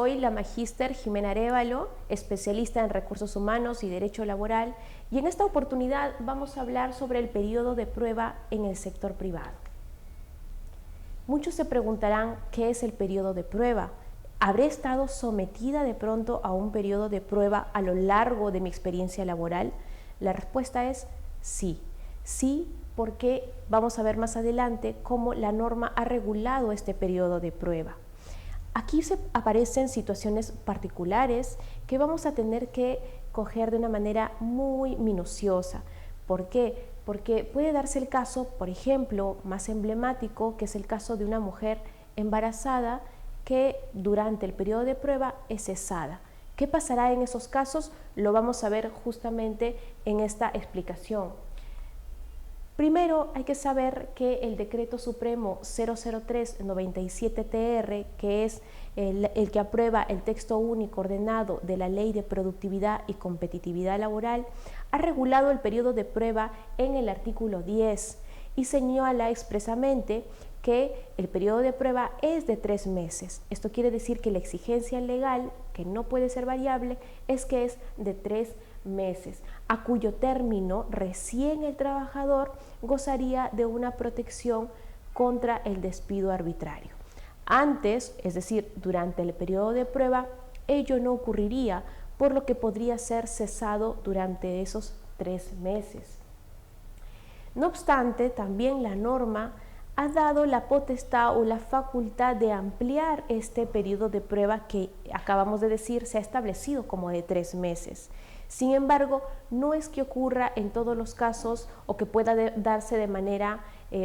Soy la magíster Jimena Arévalo, especialista en recursos humanos y derecho laboral, y en esta oportunidad vamos a hablar sobre el periodo de prueba en el sector privado. Muchos se preguntarán qué es el periodo de prueba. ¿Habré estado sometida de pronto a un periodo de prueba a lo largo de mi experiencia laboral? La respuesta es sí. Sí, porque vamos a ver más adelante cómo la norma ha regulado este periodo de prueba. Aquí aparecen situaciones particulares que vamos a tener que coger de una manera muy minuciosa. ¿Por qué? Porque puede darse el caso, por ejemplo, más emblemático, que es el caso de una mujer embarazada que durante el periodo de prueba es cesada. ¿Qué pasará en esos casos? Lo vamos a ver justamente en esta explicación. Primero hay que saber que el Decreto Supremo 003/97-TR, que es el que aprueba el texto único ordenado de la Ley de Productividad y Competitividad Laboral, ha regulado el periodo de prueba en el artículo 10 y señala expresamente que el periodo de prueba es de 3 meses. Esto quiere decir que la exigencia legal, que no puede ser variable, es que es de 3 meses, a cuyo término recién el trabajador gozaría de una protección contra el despido arbitrario. Antes, es decir, durante el periodo de prueba, ello no ocurriría, por lo que podría ser cesado durante esos 3 meses. No obstante, también la norma ha dado la potestad o la facultad de ampliar este periodo de prueba que acabamos de decir se ha establecido como de 3 meses. Sin embargo, no es que ocurra en todos los casos o que pueda darse de manera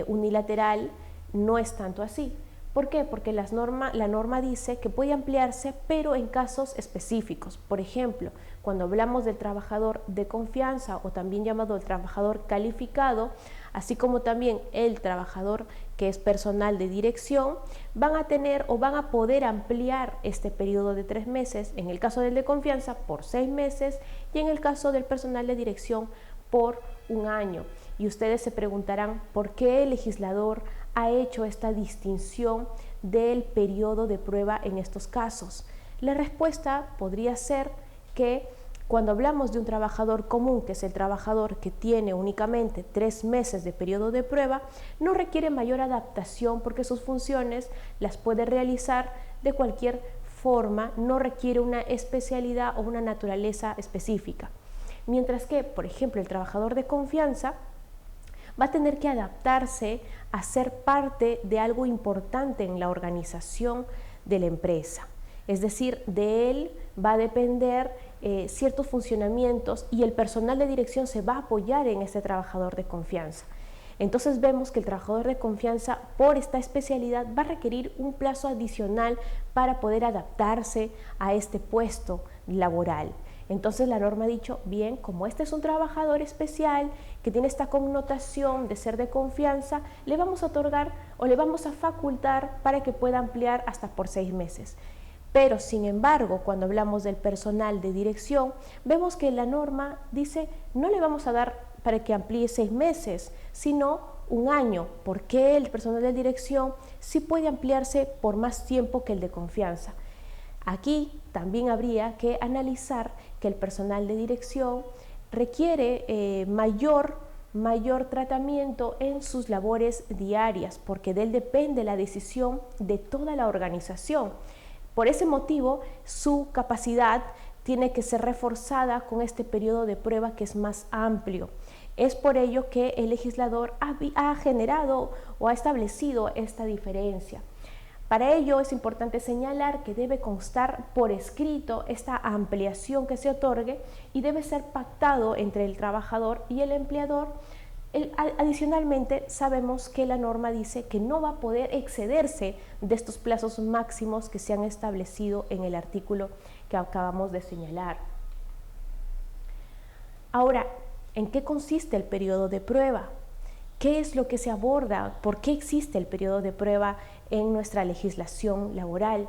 unilateral, no es tanto así. ¿Por qué? Porque la norma dice que puede ampliarse, pero en casos específicos. Por ejemplo, cuando hablamos del trabajador de confianza o también llamado el trabajador calificado, así como también el trabajador que es personal de dirección, van a tener o van a poder ampliar este periodo de 3 meses, en el caso del de confianza por 6 meses y en el caso del personal de dirección por 1 año. Y ustedes se preguntarán por qué el legislador ha hecho esta distinción del periodo de prueba en estos casos. La respuesta podría ser que cuando hablamos de un trabajador común, que es el trabajador que tiene únicamente 3 meses de periodo de prueba, no requiere mayor adaptación porque sus funciones las puede realizar de cualquier forma, no requiere una especialidad o una naturaleza específica. Mientras que, por ejemplo, el trabajador de confianza va a tener que adaptarse a ser parte de algo importante en la organización de la empresa. Es decir, de él va a depender ciertos funcionamientos y el personal de dirección se va a apoyar en este trabajador de confianza. Entonces vemos que el trabajador de confianza, por esta especialidad, va a requerir un plazo adicional para poder adaptarse a este puesto laboral. Entonces la norma ha dicho, bien, como este es un trabajador especial que tiene esta connotación de ser de confianza, le vamos a otorgar o le vamos a facultar para que pueda ampliar hasta por 6 meses. Pero, sin embargo, cuando hablamos del personal de dirección, vemos que la norma dice, no le vamos a dar para que amplíe 6 meses, sino 1 año. ¿Por qué el personal de dirección sí puede ampliarse por más tiempo que el de confianza? Aquí también habría que analizar que el personal de dirección requiere mayor tratamiento en sus labores diarias, porque de él depende la decisión de toda la organización. Por ese motivo, su capacidad tiene que ser reforzada con este periodo de prueba que es más amplio. Es por ello que el legislador ha generado o ha establecido esta diferencia. Para ello es importante señalar que debe constar por escrito esta ampliación que se otorgue y debe ser pactado entre el trabajador y el empleador. Adicionalmente, sabemos que la norma dice que no va a poder excederse de estos plazos máximos que se han establecido en el artículo que acabamos de señalar. Ahora, ¿en qué consiste el periodo de prueba? ¿Qué es lo que se aborda? ¿Por qué existe el periodo de prueba en nuestra legislación laboral?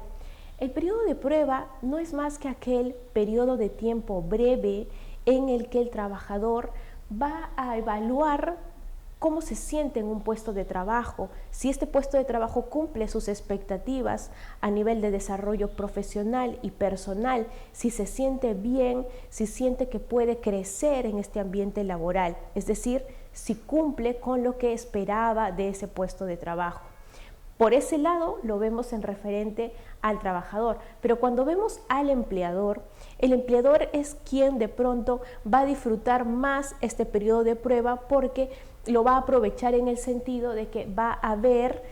El periodo de prueba no es más que aquel periodo de tiempo breve en el que el trabajador va a evaluar cómo se siente en un puesto de trabajo, si este puesto de trabajo cumple sus expectativas a nivel de desarrollo profesional y personal, si se siente bien, si siente que puede crecer en este ambiente laboral, es decir, si cumple con lo que esperaba de ese puesto de trabajo. Por ese lado lo vemos en referente al trabajador, pero cuando vemos al empleador, el empleador es quien de pronto va a disfrutar más este periodo de prueba porque lo va a aprovechar en el sentido de que va a ver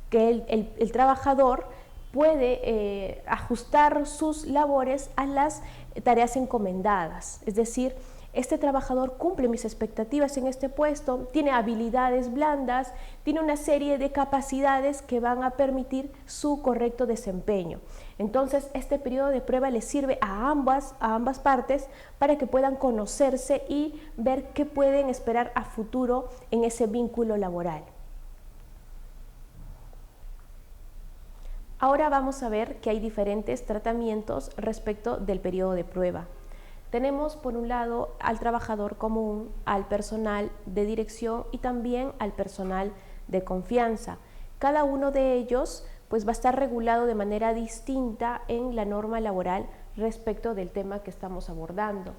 que el trabajador puede ajustar sus labores a las tareas encomendadas, es decir, este trabajador cumple mis expectativas en este puesto, tiene habilidades blandas, tiene una serie de capacidades que van a permitir su correcto desempeño. Entonces, este periodo de prueba le sirve a ambas partes para que puedan conocerse y ver qué pueden esperar a futuro en ese vínculo laboral. Ahora vamos a ver que hay diferentes tratamientos respecto del periodo de prueba. Tenemos por un lado al trabajador común, al personal de dirección y también al personal de confianza. Cada uno de ellos pues va a estar regulado de manera distinta en la norma laboral respecto del tema que estamos abordando.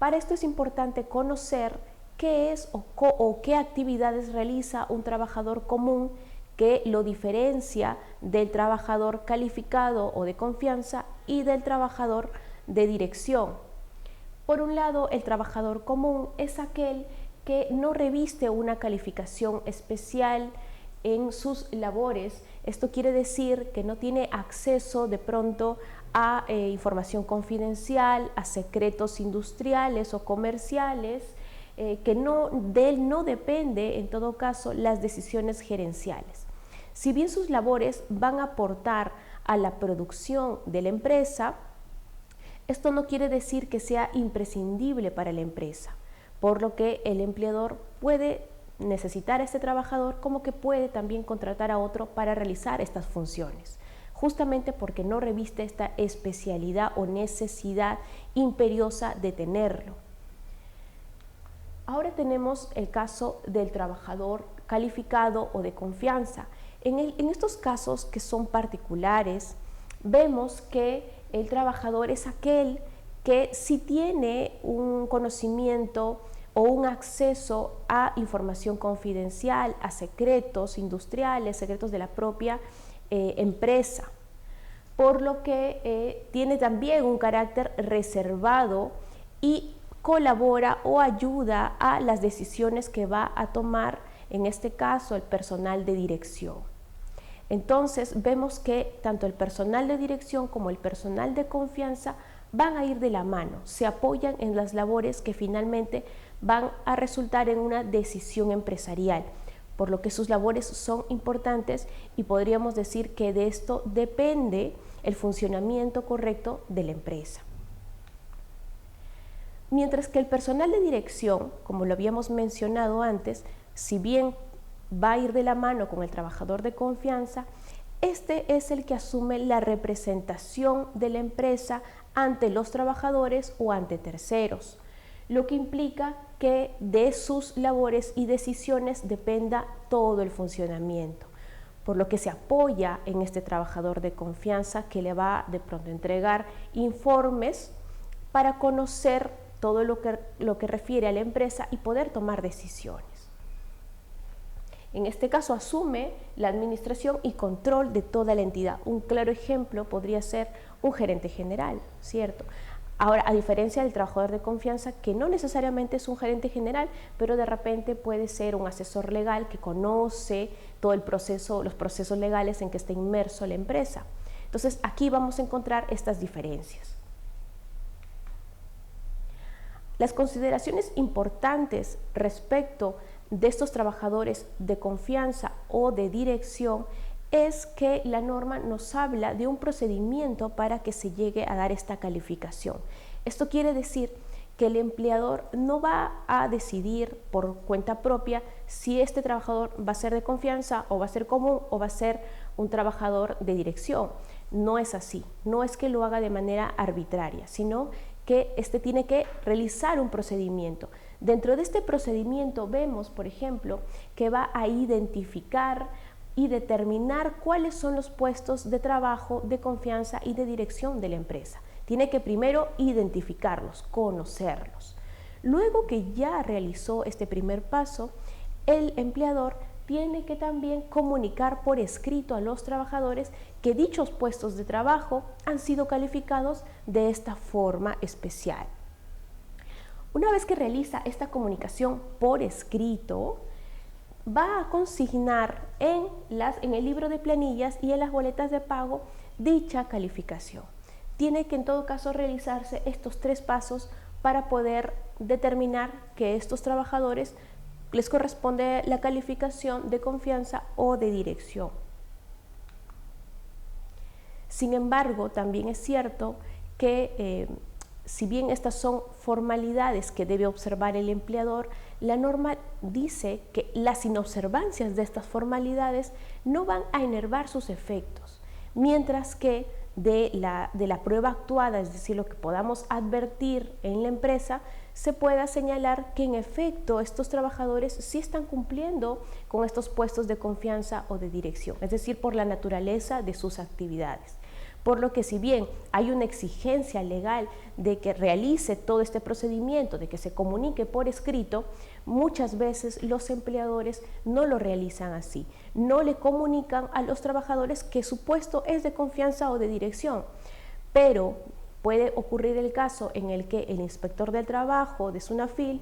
Para esto es importante conocer qué es o qué actividades realiza un trabajador común que lo diferencia del trabajador calificado o de confianza y del trabajador de dirección. Por un lado, el trabajador común es aquel que no reviste una calificación especial en sus labores. Esto quiere decir que no tiene acceso de pronto a información confidencial, a secretos industriales o comerciales, que de él no depende en todo caso las decisiones gerenciales. Si bien sus labores van a aportar a la producción de la empresa, esto no quiere decir que sea imprescindible para la empresa, por lo que el empleador puede necesitar a este trabajador como que puede también contratar a otro para realizar estas funciones, justamente porque no reviste esta especialidad o necesidad imperiosa de tenerlo. Ahora tenemos el caso del trabajador calificado o de confianza. En estos casos que son particulares, vemos que el trabajador es aquel que si tiene un conocimiento o un acceso a información confidencial, a secretos industriales, secretos de la propia empresa, por lo que tiene también un carácter reservado y colabora o ayuda a las decisiones que va a tomar, en este caso, el personal de dirección. Entonces vemos que tanto el personal de dirección como el personal de confianza van a ir de la mano, se apoyan en las labores que finalmente van a resultar en una decisión empresarial, por lo que sus labores son importantes y podríamos decir que de esto depende el funcionamiento correcto de la empresa. Mientras que el personal de dirección, como lo habíamos mencionado antes, si bien va a ir de la mano con el trabajador de confianza, este es el que asume la representación de la empresa ante los trabajadores o ante terceros, lo que implica que de sus labores y decisiones dependa todo el funcionamiento, por lo que se apoya en este trabajador de confianza que le va de pronto a entregar informes para conocer todo lo que refiere a la empresa y poder tomar decisiones. En este caso asume la administración y control de toda la entidad. Un claro ejemplo podría ser un gerente general, ¿cierto? Ahora, a diferencia del trabajador de confianza, que no necesariamente es un gerente general, pero de repente puede ser un asesor legal que conoce todo el proceso, los procesos legales en que está inmerso la empresa. Entonces, aquí vamos a encontrar estas diferencias. Las consideraciones importantes respecto de estos trabajadores de confianza o de dirección es que la norma nos habla de un procedimiento para que se llegue a dar esta calificación. Esto quiere decir que el empleador no va a decidir por cuenta propia si este trabajador va a ser de confianza o va a ser común o va a ser un trabajador de dirección. No es así, no es que lo haga de manera arbitraria, sino que éste tiene que realizar un procedimiento. Dentro de este procedimiento vemos, por ejemplo, que va a identificar y determinar cuáles son los puestos de trabajo, de confianza y de dirección de la empresa. Tiene que primero identificarlos, conocerlos. Luego que ya realizó este primer paso, el empleador tiene que también comunicar por escrito a los trabajadores que dichos puestos de trabajo han sido calificados de esta forma especial. Una vez que realiza esta comunicación por escrito, va a consignar en el libro de planillas y en las boletas de pago dicha calificación. Tiene que en todo caso realizarse estos 3 pasos para poder determinar que estos trabajadores les corresponde la calificación de confianza o de dirección. Sin embargo, también es cierto que si bien estas son formalidades que debe observar el empleador, la norma dice que las inobservancias de estas formalidades no van a enervar sus efectos, mientras que de la prueba actuada, es decir, lo que podamos advertir en la empresa, se pueda señalar que en efecto estos trabajadores sí están cumpliendo con estos puestos de confianza o de dirección, es decir, por la naturaleza de sus actividades. Por lo que si bien hay una exigencia legal de que realice todo este procedimiento, de que se comunique por escrito, muchas veces los empleadores no lo realizan así. No le comunican a los trabajadores que su puesto es de confianza o de dirección. Pero puede ocurrir el caso en el que el inspector del trabajo de SUNAFIL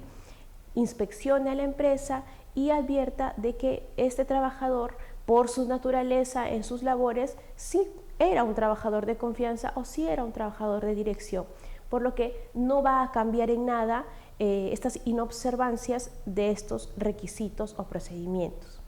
inspeccione a la empresa y advierta de que este trabajador, por su naturaleza en sus labores, sí era un trabajador de confianza o sí era un trabajador de dirección, por lo que no va a cambiar en nada estas inobservancias de estos requisitos o procedimientos.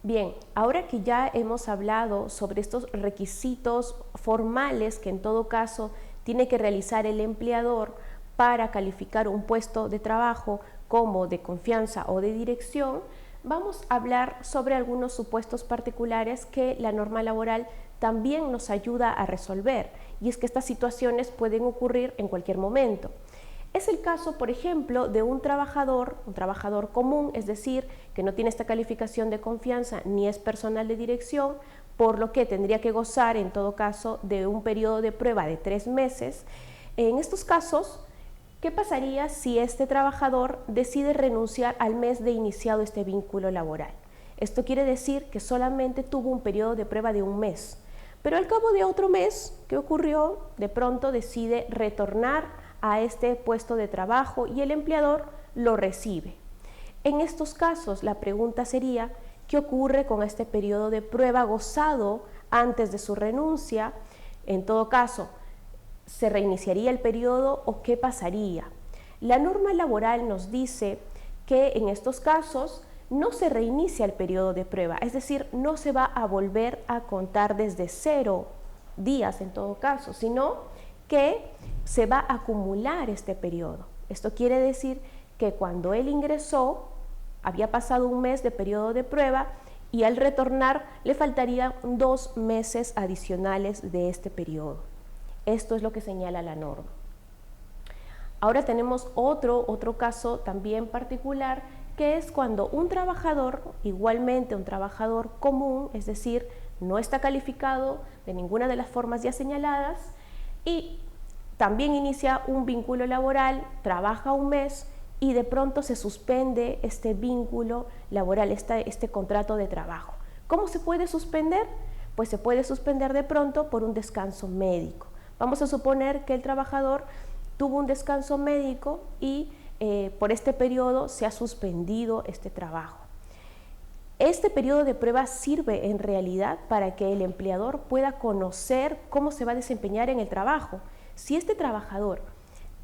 Bien, ahora que ya hemos hablado sobre estos requisitos formales que en todo caso tiene que realizar el empleador para calificar un puesto de trabajo como de confianza o de dirección, vamos a hablar sobre algunos supuestos particulares que la norma laboral también nos ayuda a resolver, y es que estas situaciones pueden ocurrir en cualquier momento. Es el caso, por ejemplo, de un trabajador común, es decir, que no tiene esta calificación de confianza ni es personal de dirección, por lo que tendría que gozar en todo caso de un periodo de prueba de 3 meses. En estos casos, ¿qué pasaría si este trabajador decide renunciar al mes de iniciado este vínculo laboral? Esto quiere decir que solamente tuvo un periodo de prueba de 1 mes, pero al cabo de otro mes, ¿qué ocurrió? De pronto decide retornar a este puesto de trabajo y el empleador lo recibe. En estos casos, la pregunta sería, ¿qué ocurre con este periodo de prueba gozado antes de su renuncia? En todo caso, ¿se reiniciaría el periodo o qué pasaría? La norma laboral nos dice que en estos casos no se reinicia el periodo de prueba, es decir, no se va a volver a contar desde 0 días en todo caso, sino que se va a acumular este periodo. Esto quiere decir que cuando él ingresó, había pasado 1 mes de periodo de prueba y al retornar le faltarían 2 meses adicionales de este periodo. Esto es lo que señala la norma. Ahora tenemos otro caso también particular, que es cuando un trabajador, igualmente un trabajador común, es decir, no está calificado de ninguna de las formas ya señaladas y también inicia un vínculo laboral, trabaja 1 mes y de pronto se suspende este vínculo laboral, este contrato de trabajo. ¿Cómo se puede suspender? Pues se puede suspender de pronto por un descanso médico. Vamos a suponer que el trabajador tuvo un descanso médico y por este periodo se ha suspendido este trabajo. Este periodo de prueba sirve en realidad para que el empleador pueda conocer cómo se va a desempeñar en el trabajo. Si este trabajador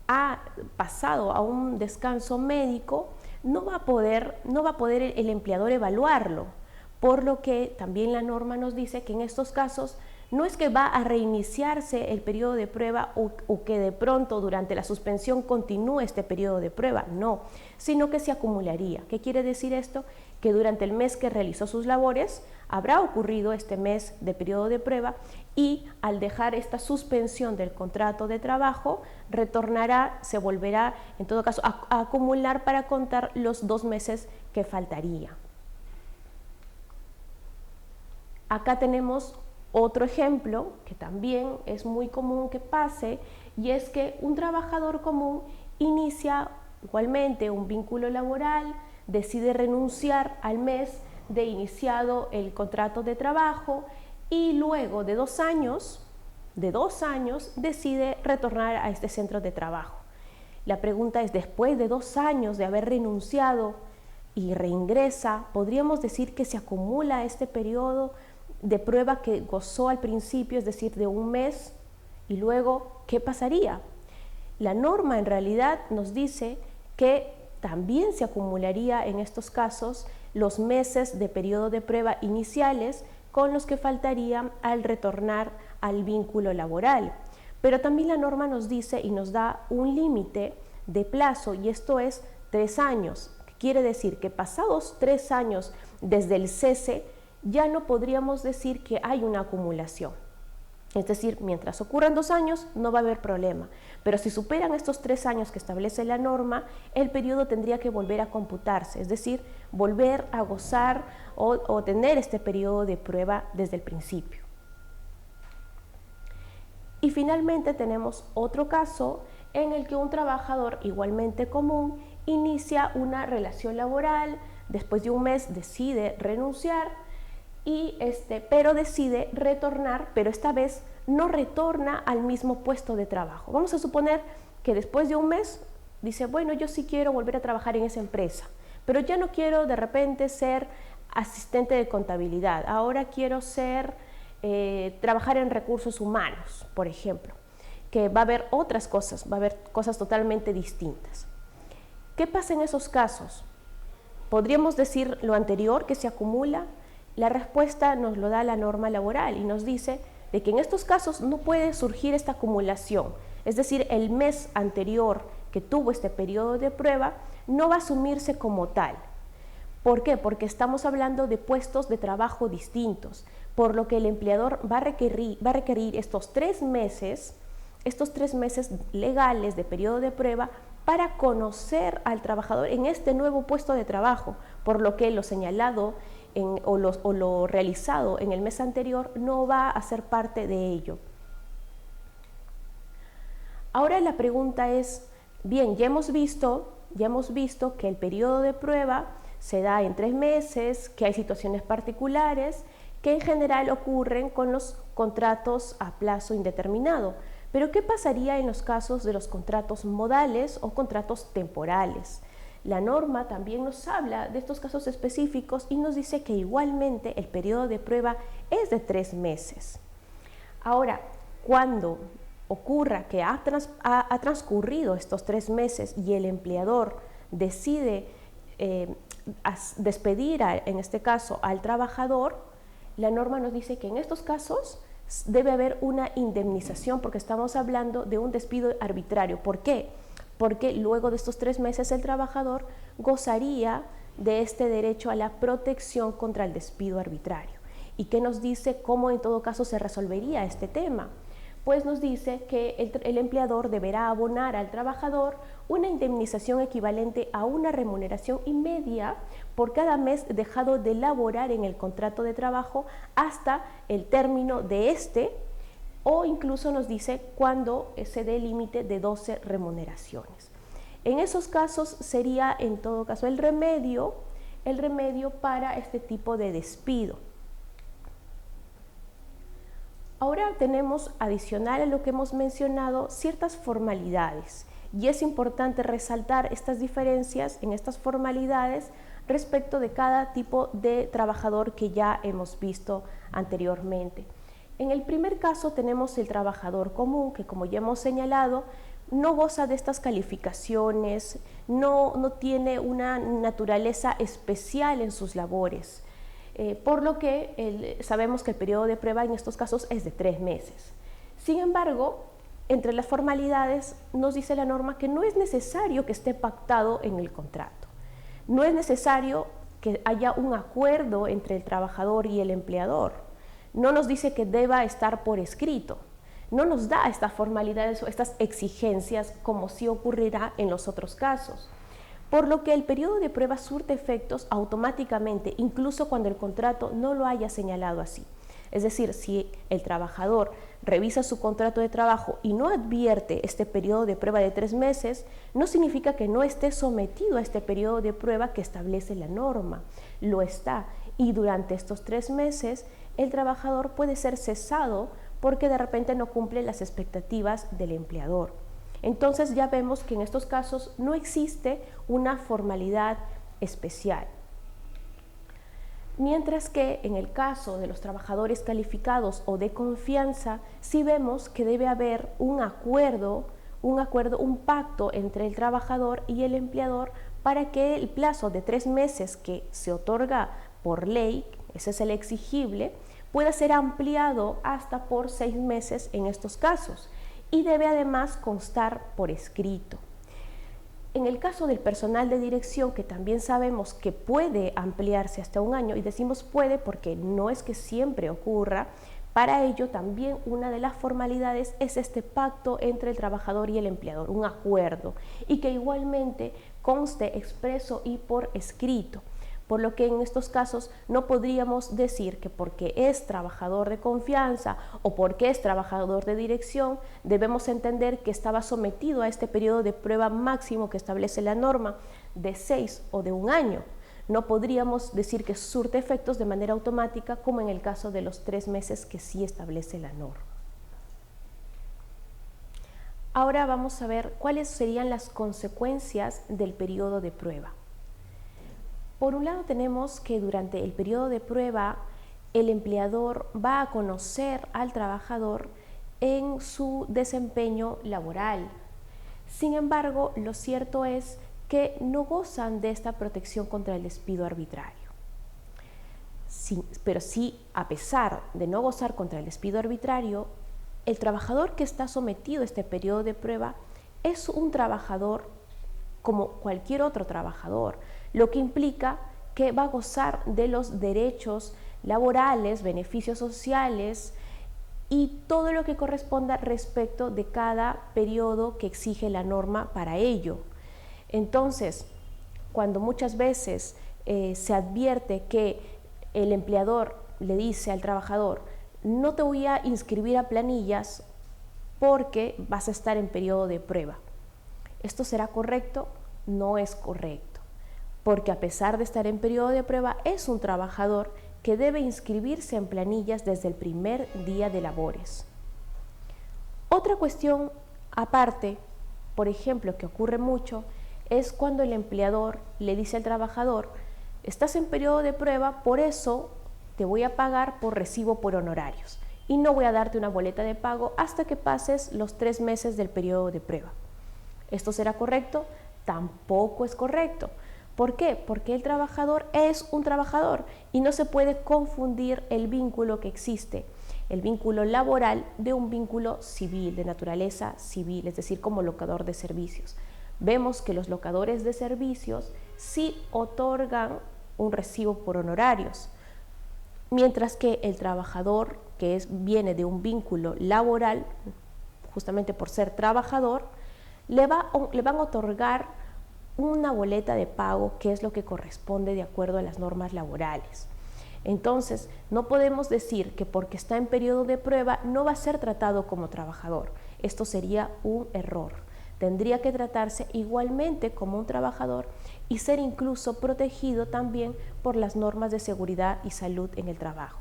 ha pasado a un descanso médico, no va a poder el empleador evaluarlo, por lo que también la norma nos dice que en estos casos no es que va a reiniciarse el periodo de prueba o que de pronto durante la suspensión continúe este periodo de prueba, no, sino que se acumularía. ¿Qué quiere decir esto? que durante el mes que realizó sus labores habrá ocurrido este mes de periodo de prueba y al dejar esta suspensión del contrato de trabajo retornará, se volverá en todo caso a acumular para contar los 2 meses que faltaría. Acá tenemos otro ejemplo que también es muy común que pase, y es que un trabajador común inicia igualmente un vínculo laboral, decide renunciar al mes de iniciado el contrato de trabajo y luego de 2 años, decide retornar a este centro de trabajo. La pregunta es, después de 2 años de haber renunciado y reingresa, ¿podríamos decir que se acumula este periodo de prueba que gozó al principio, es decir, de 1 mes? Y luego, ¿qué pasaría? La norma en realidad nos dice que también se acumularía en estos casos los meses de periodo de prueba iniciales con los que faltarían al retornar al vínculo laboral. Pero también la norma nos dice y nos da un límite de plazo, y esto es 3 años. Quiere decir que pasados 3 años desde el cese, ya no podríamos decir que hay una acumulación. Es decir, mientras ocurran 2 años no va a haber problema, pero si superan estos 3 años que establece la norma, el periodo tendría que volver a computarse, es decir, volver a gozar o tener este periodo de prueba desde el principio. Y finalmente tenemos otro caso en el que un trabajador igualmente común inicia una relación laboral, después de 1 mes decide renunciar, pero decide retornar, pero esta vez no retorna al mismo puesto de trabajo. Vamos a suponer que después de 1 mes dice, bueno, yo sí quiero volver a trabajar en esa empresa, pero ya no quiero de repente ser asistente de contabilidad, ahora quiero trabajar en recursos humanos, por ejemplo, que va a haber otras cosas, va a haber cosas totalmente distintas. ¿Qué pasa en esos casos? ¿Podríamos decir lo anterior, que se acumula? La respuesta nos lo da la norma laboral y nos dice de que en estos casos no puede surgir esta acumulación, es decir, el mes anterior que tuvo este periodo de prueba no va a asumirse como tal. ¿Por qué? Porque estamos hablando de puestos de trabajo distintos, por lo que el empleador va a requerir estos 3 meses legales de periodo de prueba para conocer al trabajador en este nuevo puesto de trabajo, por lo que lo señalado o lo realizado en el mes anterior no va a ser parte de ello. Ahora la pregunta es, bien, ya hemos visto que el periodo de prueba se da en 3 meses, que hay situaciones particulares que en general ocurren con los contratos a plazo indeterminado. Pero ¿qué pasaría en los casos de los contratos modales o contratos temporales? La norma también nos habla de estos casos específicos y nos dice que igualmente el periodo de prueba es de 3 meses. Ahora, cuando ocurra que ha transcurrido estos 3 meses y el empleador decide despedir, en este caso, al trabajador, la norma nos dice que en estos casos debe haber una indemnización porque estamos hablando de un despido arbitrario. ¿Por qué? Porque luego de estos 3 meses el trabajador gozaría de este derecho a la protección contra el despido arbitrario. ¿Y qué nos dice cómo en todo caso se resolvería este tema? Pues nos dice que el empleador deberá abonar al trabajador una indemnización equivalente a una remuneración y media por cada mes dejado de laborar en el contrato de trabajo hasta el término de este, o incluso nos dice cuando se dé el límite de 12 remuneraciones. En esos casos sería en todo caso el remedio para este tipo de despido. Ahora tenemos, adicional a lo que hemos mencionado, ciertas formalidades, y es importante resaltar estas diferencias en estas formalidades respecto de cada tipo de trabajador que ya hemos visto anteriormente. En el primer caso tenemos el trabajador común, que como ya hemos señalado, no goza de estas calificaciones, no tiene una naturaleza especial en sus labores. Por lo que sabemos que el periodo de prueba en estos casos es de 3 meses. Sin embargo, entre las formalidades nos dice la norma que no es necesario que esté pactado en el contrato. No es necesario que haya un acuerdo entre el trabajador y el empleador. No nos dice que deba estar por escrito. No nos da estas formalidades o estas exigencias como sí ocurrirá en los otros casos. Por lo que el periodo de prueba surte efectos automáticamente, incluso cuando el contrato no lo haya señalado así. Es decir, si el trabajador revisa su contrato de trabajo y no advierte este periodo de prueba de 3 meses, no significa que no esté sometido a este periodo de prueba que establece la norma. Lo está, y durante estos 3 meses el trabajador puede ser cesado porque de repente no cumple las expectativas del empleador. Entonces ya vemos que en estos casos no existe una formalidad especial. Mientras que en el caso de los trabajadores calificados o de confianza, sí vemos que debe haber un pacto entre el trabajador y el empleador para que el plazo de 3 meses que se otorga por ley, ese es el exigible, pueda ser ampliado hasta por 6 meses en estos casos, y debe además constar por escrito. En el caso del personal de dirección, que también sabemos que puede ampliarse hasta 1 año, y decimos puede porque no es que siempre ocurra, para ello también una de las formalidades es este pacto entre el trabajador y el empleador, un acuerdo, y que igualmente conste expreso y por escrito. Por lo que en estos casos no podríamos decir que porque es trabajador de confianza o porque es trabajador de dirección debemos entender que estaba sometido a este periodo de prueba máximo que establece la norma de 6 o de 1 año. No podríamos decir que surte efectos de manera automática como en el caso de los 3 meses que sí establece la norma. Ahora vamos a ver cuáles serían las consecuencias del periodo de prueba. Por un lado tenemos que durante el periodo de prueba el empleador va a conocer al trabajador en su desempeño laboral. Sin embargo, lo cierto es que no gozan de esta protección contra el despido arbitrario. Pero sí, a pesar de no gozar contra el despido arbitrario, el trabajador que está sometido a este periodo de prueba es un trabajador como cualquier otro trabajador, lo que implica que va a gozar de los derechos laborales, beneficios sociales y todo lo que corresponda respecto de cada periodo que exige la norma para ello. Entonces, cuando muchas veces se advierte que el empleador le dice al trabajador, no te voy a inscribir a planillas porque vas a estar en periodo de prueba. ¿Esto será correcto? No es correcto, porque a pesar de estar en periodo de prueba, es un trabajador que debe inscribirse en planillas desde el primer día de labores. Otra cuestión aparte, por ejemplo, que ocurre mucho, es cuando el empleador le dice al trabajador, estás en periodo de prueba, por eso te voy a pagar por recibo por honorarios y no voy a darte una boleta de pago hasta que pases los 3 meses del periodo de prueba. ¿Esto será correcto? Tampoco es correcto. ¿Por qué? Porque el trabajador es un trabajador y no se puede confundir el vínculo que existe, el vínculo laboral, de un vínculo civil, de naturaleza civil, es decir, como locador de servicios. Vemos que los locadores de servicios sí otorgan un recibo por honorarios, mientras que el trabajador, que viene de un vínculo laboral, justamente por ser trabajador, le van a otorgar una boleta de pago, que es lo que corresponde de acuerdo a las normas laborales. Entonces, no podemos decir que porque está en periodo de prueba no va a ser tratado como trabajador. Esto sería un error. Tendría que tratarse igualmente como un trabajador y ser incluso protegido también por las normas de seguridad y salud en el trabajo.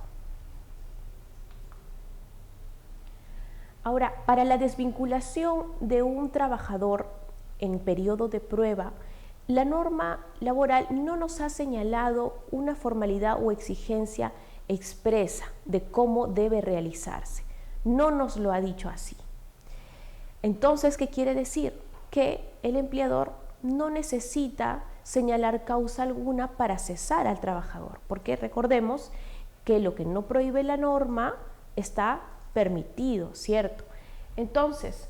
Ahora, para la desvinculación de un trabajador en periodo de prueba, la norma laboral no nos ha señalado una formalidad o exigencia expresa de cómo debe realizarse. No nos lo ha dicho así. Entonces, ¿qué quiere decir? Que el empleador no necesita señalar causa alguna para cesar al trabajador, porque recordemos que lo que no prohíbe la norma está permitido, ¿cierto? Entonces,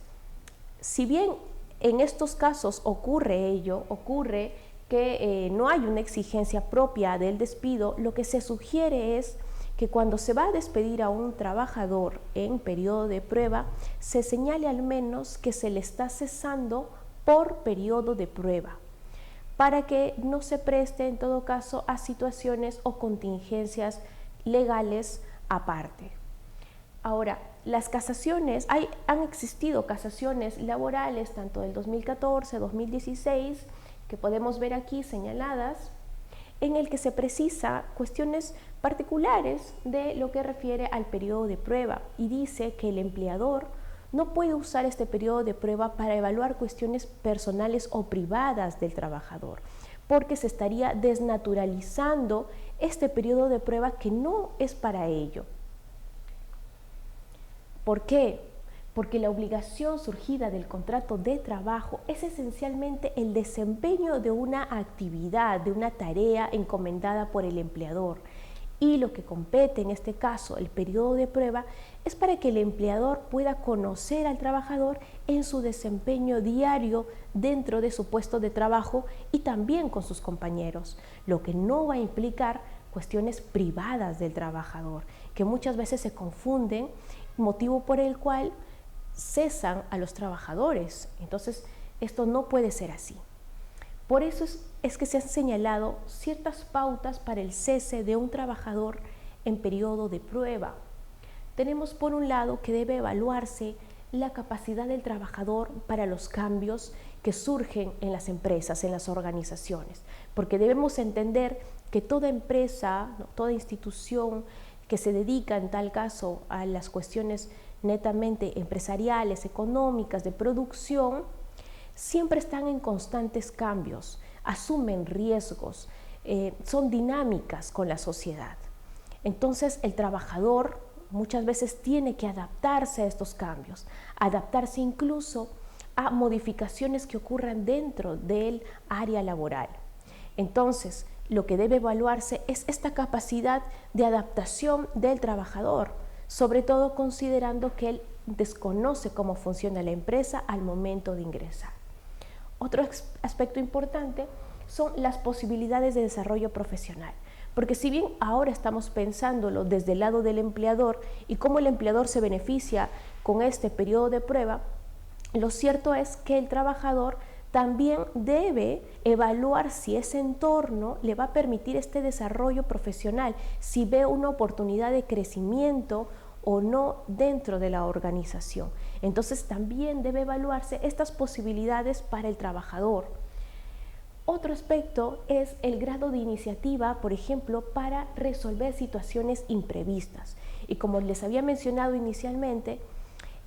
si bien en estos casos ocurre que no hay una exigencia propia del despido, lo que se sugiere es que cuando se va a despedir a un trabajador en periodo de prueba, se señale al menos que se le está cesando por periodo de prueba, para que no se preste en todo caso a situaciones o contingencias legales aparte. Ahora, las casaciones, han existido casaciones laborales tanto del 2014, 2016, que podemos ver aquí señaladas, en el que se precisa cuestiones particulares de lo que refiere al periodo de prueba y dice que el empleador no puede usar este periodo de prueba para evaluar cuestiones personales o privadas del trabajador, porque se estaría desnaturalizando este periodo de prueba que no es para ello. ¿Por qué? Porque la obligación surgida del contrato de trabajo es esencialmente el desempeño de una actividad, de una tarea encomendada por el empleador. Y lo que compete en este caso, el periodo de prueba, es para que el empleador pueda conocer al trabajador en su desempeño diario dentro de su puesto de trabajo y también con sus compañeros, lo que no va a implicar cuestiones privadas del trabajador, que muchas veces se confunden, motivo por el cual cesan a los trabajadores. Entonces, esto no puede ser así. Por eso es que se han señalado ciertas pautas para el cese de un trabajador en periodo de prueba. Tenemos por un lado que debe evaluarse la capacidad del trabajador para los cambios que surgen en las empresas, en las organizaciones, porque debemos entender que toda empresa, toda institución que se dedica en tal caso a las cuestiones netamente empresariales, económicas, de producción, siempre están en constantes cambios, asumen riesgos, son dinámicas con la sociedad. Entonces el trabajador muchas veces tiene que adaptarse a estos cambios, adaptarse incluso a modificaciones que ocurran dentro del área laboral. Entonces, lo que debe evaluarse es esta capacidad de adaptación del trabajador, sobre todo considerando que él desconoce cómo funciona la empresa al momento de ingresar. Otro aspecto importante son las posibilidades de desarrollo profesional, porque si bien ahora estamos pensándolo desde el lado del empleador y cómo el empleador se beneficia con este periodo de prueba, lo cierto es que el trabajador también debe evaluar si ese entorno le va a permitir este desarrollo profesional, si ve una oportunidad de crecimiento o no dentro de la organización. Entonces también debe evaluarse estas posibilidades para el trabajador. Otro aspecto es el grado de iniciativa, por ejemplo, para resolver situaciones imprevistas. Y como les había mencionado inicialmente,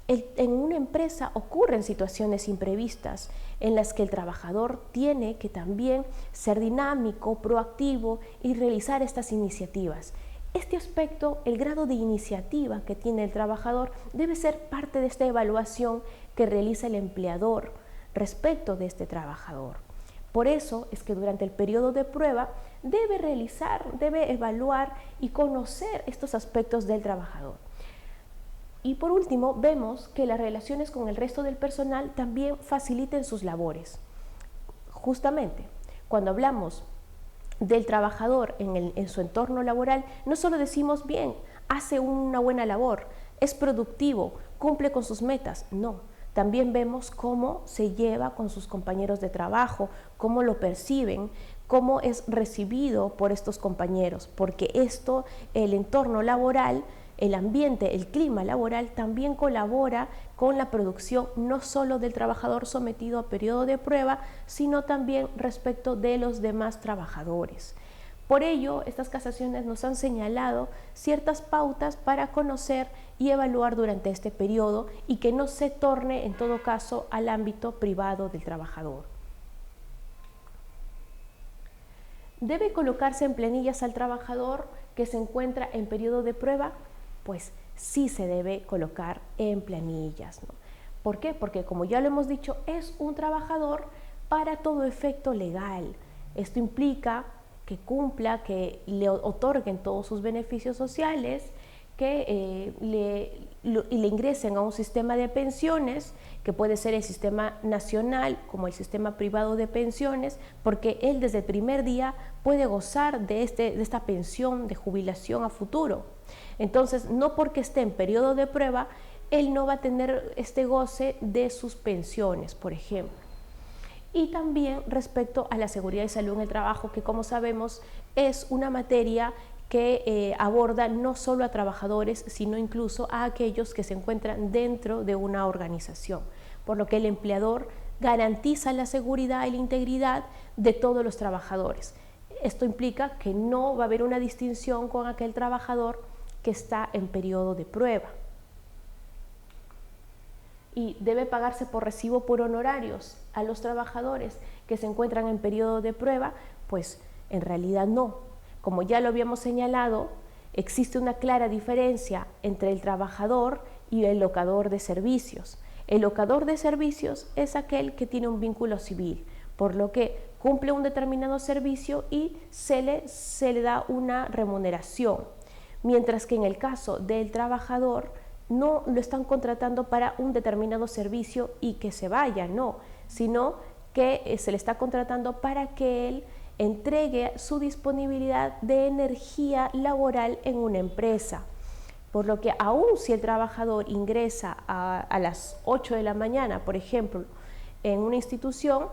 en una empresa ocurren situaciones imprevistas en las que el trabajador tiene que también ser dinámico, proactivo y realizar estas iniciativas. Este aspecto, el grado de iniciativa que tiene el trabajador, debe ser parte de esta evaluación que realiza el empleador respecto de este trabajador. Por eso es que durante el periodo de prueba debe evaluar y conocer estos aspectos del trabajador. Y por último, vemos que las relaciones con el resto del personal también faciliten sus labores. Justamente, cuando hablamos del trabajador en su entorno laboral, no solo decimos, bien, hace una buena labor, es productivo, cumple con sus metas, no. También vemos cómo se lleva con sus compañeros de trabajo, cómo lo perciben, cómo es recibido por estos compañeros, porque esto, el entorno laboral, el ambiente, el clima laboral también colabora con la producción no solo del trabajador sometido a periodo de prueba, sino también respecto de los demás trabajadores. Por ello, estas casaciones nos han señalado ciertas pautas para conocer y evaluar durante este periodo y que no se torne en todo caso al ámbito privado del trabajador. ¿Debe colocarse en planillas al trabajador que se encuentra en periodo de prueba? Pues sí se debe colocar en planillas, ¿no? ¿Por qué? Porque como ya lo hemos dicho, es un trabajador para todo efecto legal. Esto implica que cumpla, que le otorguen todos sus beneficios sociales, que y le ingresen a un sistema de pensiones, que puede ser el sistema nacional como el sistema privado de pensiones, porque él desde el primer día puede gozar de esta pensión de jubilación a futuro. Entonces, no porque esté en periodo de prueba, él no va a tener este goce de sus pensiones, por ejemplo. Y también respecto a la seguridad y salud en el trabajo, que como sabemos es una materia que aborda no solo a trabajadores, sino incluso a aquellos que se encuentran dentro de una organización, por lo que el empleador garantiza la seguridad y la integridad de todos los trabajadores. Esto implica que no va a haber una distinción con aquel trabajador que está en periodo de prueba. Y debe pagarse por recibo por honorarios a los trabajadores que se encuentran en periodo de prueba, pues en realidad no. Como ya lo habíamos señalado, existe una clara diferencia entre el trabajador y el locador de servicios. El locador de servicios es aquel que tiene un vínculo civil, por lo que cumple un determinado servicio y se le da una remuneración. Mientras que en el caso del trabajador, no lo están contratando para un determinado servicio y que se vaya, no, sino que se le está contratando para que él entregue su disponibilidad de energía laboral en una empresa. Por lo que aun si el trabajador ingresa a las 8 de la mañana, por ejemplo, en una institución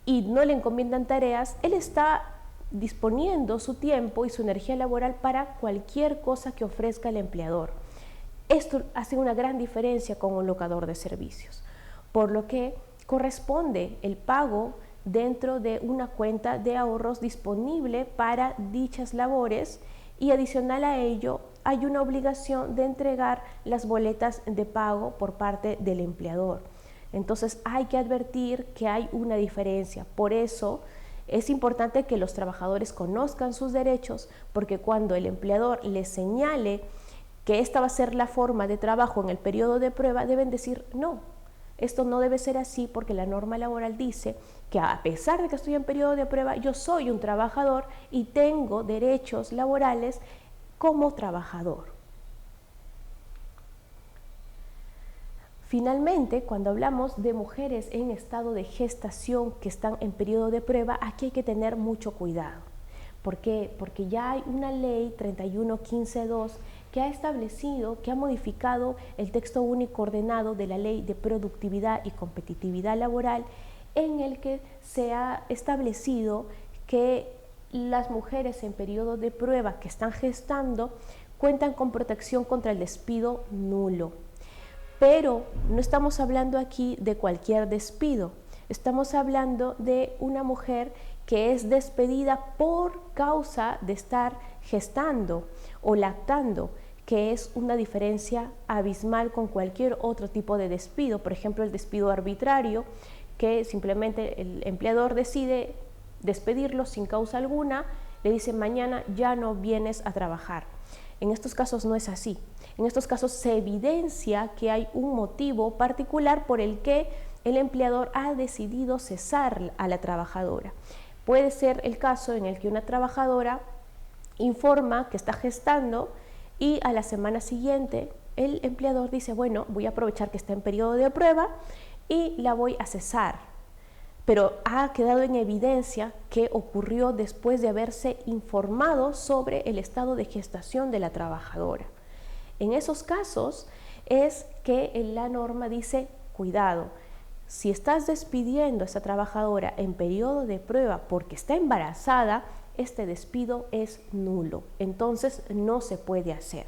y no le encomiendan tareas, él está disponiendo su tiempo y su energía laboral para cualquier cosa que ofrezca el empleador. Esto hace una gran diferencia con un locador de servicios, por lo que corresponde el pago dentro de una cuenta de ahorros disponible para dichas labores, y adicional a ello hay una obligación de entregar las boletas de pago por parte del empleador. Entonces hay que advertir que hay una diferencia. Por eso es importante que los trabajadores conozcan sus derechos, porque cuando el empleador les señale que esta va a ser la forma de trabajo en el periodo de prueba, deben decir no. Esto no debe ser así, porque la norma laboral dice que a pesar de que estoy en periodo de prueba, yo soy un trabajador y tengo derechos laborales como trabajador. Finalmente, cuando hablamos de mujeres en estado de gestación que están en periodo de prueba, aquí hay que tener mucho cuidado. ¿Por qué? Porque ya hay una ley 31.15.2 que ha establecido, que ha modificado el texto único ordenado de la Ley de Productividad y Competitividad Laboral, en el que se ha establecido que las mujeres en periodo de prueba que están gestando cuentan con protección contra el despido nulo. Pero no estamos hablando aquí de cualquier despido, estamos hablando de una mujer que es despedida por causa de estar gestando o lactando, que es una diferencia abismal con cualquier otro tipo de despido. Por ejemplo, el despido arbitrario, que simplemente el empleador decide despedirlo sin causa alguna, le dice mañana ya no vienes a trabajar. En estos casos no es así. En estos casos se evidencia que hay un motivo particular por el que el empleador ha decidido cesar a la trabajadora. Puede ser el caso en el que una trabajadora informa que está gestando y a la semana siguiente el empleador dice, bueno, voy a aprovechar que está en periodo de prueba y la voy a cesar. Pero ha quedado en evidencia que ocurrió después de haberse informado sobre el estado de gestación de la trabajadora. En esos casos es que la norma dice, cuidado, si estás despidiendo a esa trabajadora en periodo de prueba porque está embarazada, este despido es nulo, entonces no se puede hacer.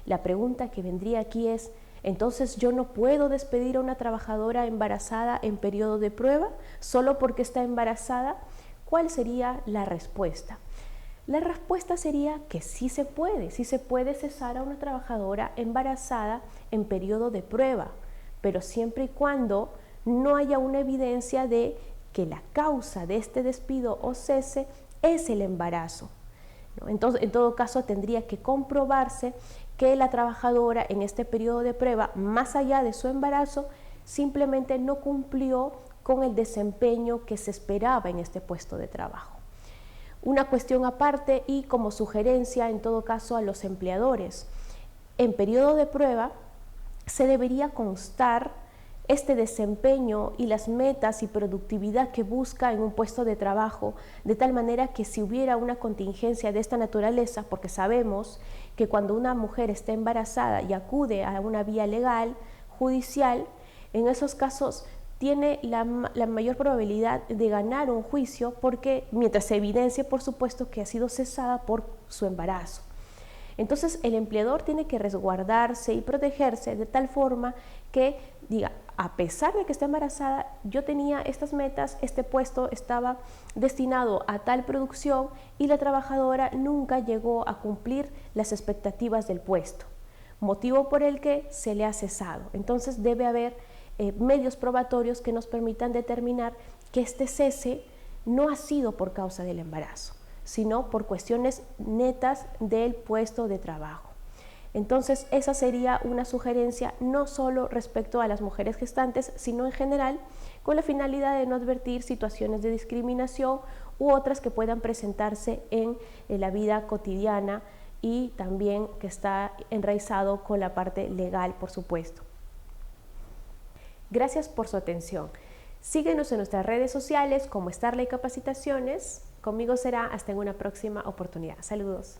La pregunta que vendría aquí es, entonces yo no puedo despedir a una trabajadora embarazada en periodo de prueba solo porque está embarazada. ¿Cuál sería la respuesta? La respuesta sería que sí se puede cesar a una trabajadora embarazada en periodo de prueba, pero siempre y cuando no haya una evidencia de que la causa de este despido o cese es el embarazo, ¿no? Entonces, en todo caso, tendría que comprobarse que la trabajadora en este periodo de prueba, más allá de su embarazo, simplemente no cumplió con el desempeño que se esperaba en este puesto de trabajo. Una cuestión aparte y como sugerencia en todo caso a los empleadores, en periodo de prueba se debería constar este desempeño y las metas y productividad que busca en un puesto de trabajo, de tal manera que si hubiera una contingencia de esta naturaleza, porque sabemos que cuando una mujer está embarazada y acude a una vía legal, judicial, en esos casos tiene la mayor probabilidad de ganar un juicio, porque mientras se evidencie, por supuesto, que ha sido cesada por su embarazo. Entonces el empleador tiene que resguardarse y protegerse de tal forma que diga, a pesar de que está embarazada, yo tenía estas metas, este puesto estaba destinado a tal producción y la trabajadora nunca llegó a cumplir las expectativas del puesto, motivo por el que se le ha cesado. Entonces debe haber medios probatorios que nos permitan determinar que este cese no ha sido por causa del embarazo, sino por cuestiones netas del puesto de trabajo. Entonces, esa sería una sugerencia no solo respecto a las mujeres gestantes, sino en general, con la finalidad de no advertir situaciones de discriminación u otras que puedan presentarse en la vida cotidiana y también que está enraizado con la parte legal, por supuesto. Gracias por su atención. Síguenos en nuestras redes sociales como Starley Capacitaciones. Conmigo será hasta en una próxima oportunidad. Saludos.